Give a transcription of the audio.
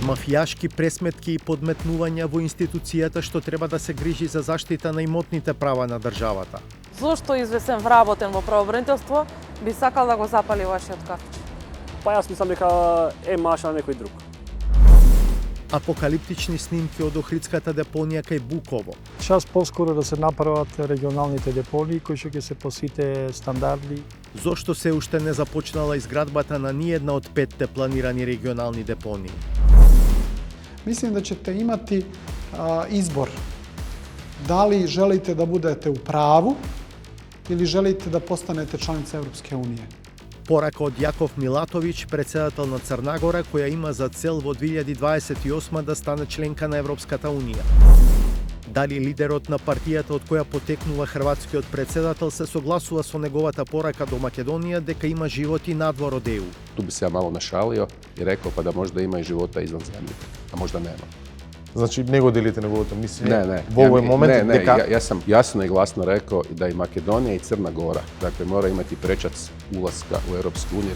Мафијашки пресметки и подметнувања во институцијата што треба да се грижи за заштита на имотните права на државата. Зошто извесен вработен во правобранителство би сакал да го запали вашиот кафич? Па јас мислам дека е маша на некој друг. Апокалиптични снимки од Охридската депонија кај Буково. Час поскоро да се направат регионалните депонии кои што ќе се по сите стандарди. Зошто се уште не започнала изградбата на ниедна од 5 планирани регионални депонии? Мислим да ćete имати избор. Дали желите да будете у праву или желите да постанете чланица Европске уније. Порака од Јаков Милатовиќ, председател на Црна Гора, која има за цел во 2028 да стане членка на Европската унија. Дали лидерот на партијата од која потекнува хрватскиот председател се согласува со неговата порака до Македонија дека има живот и надвор од ЕУ? Tu bi se ja malo našalio i rekao pa da možda ima i života izvan zemlje, a možda nema. Значи не го делите неговото мислење Ne. во овој момент дека Ja sam jasno i glasno rekao da i Makedonija i Crna Gora, dakle, mora imati prečac ulaska u Europsku uniju.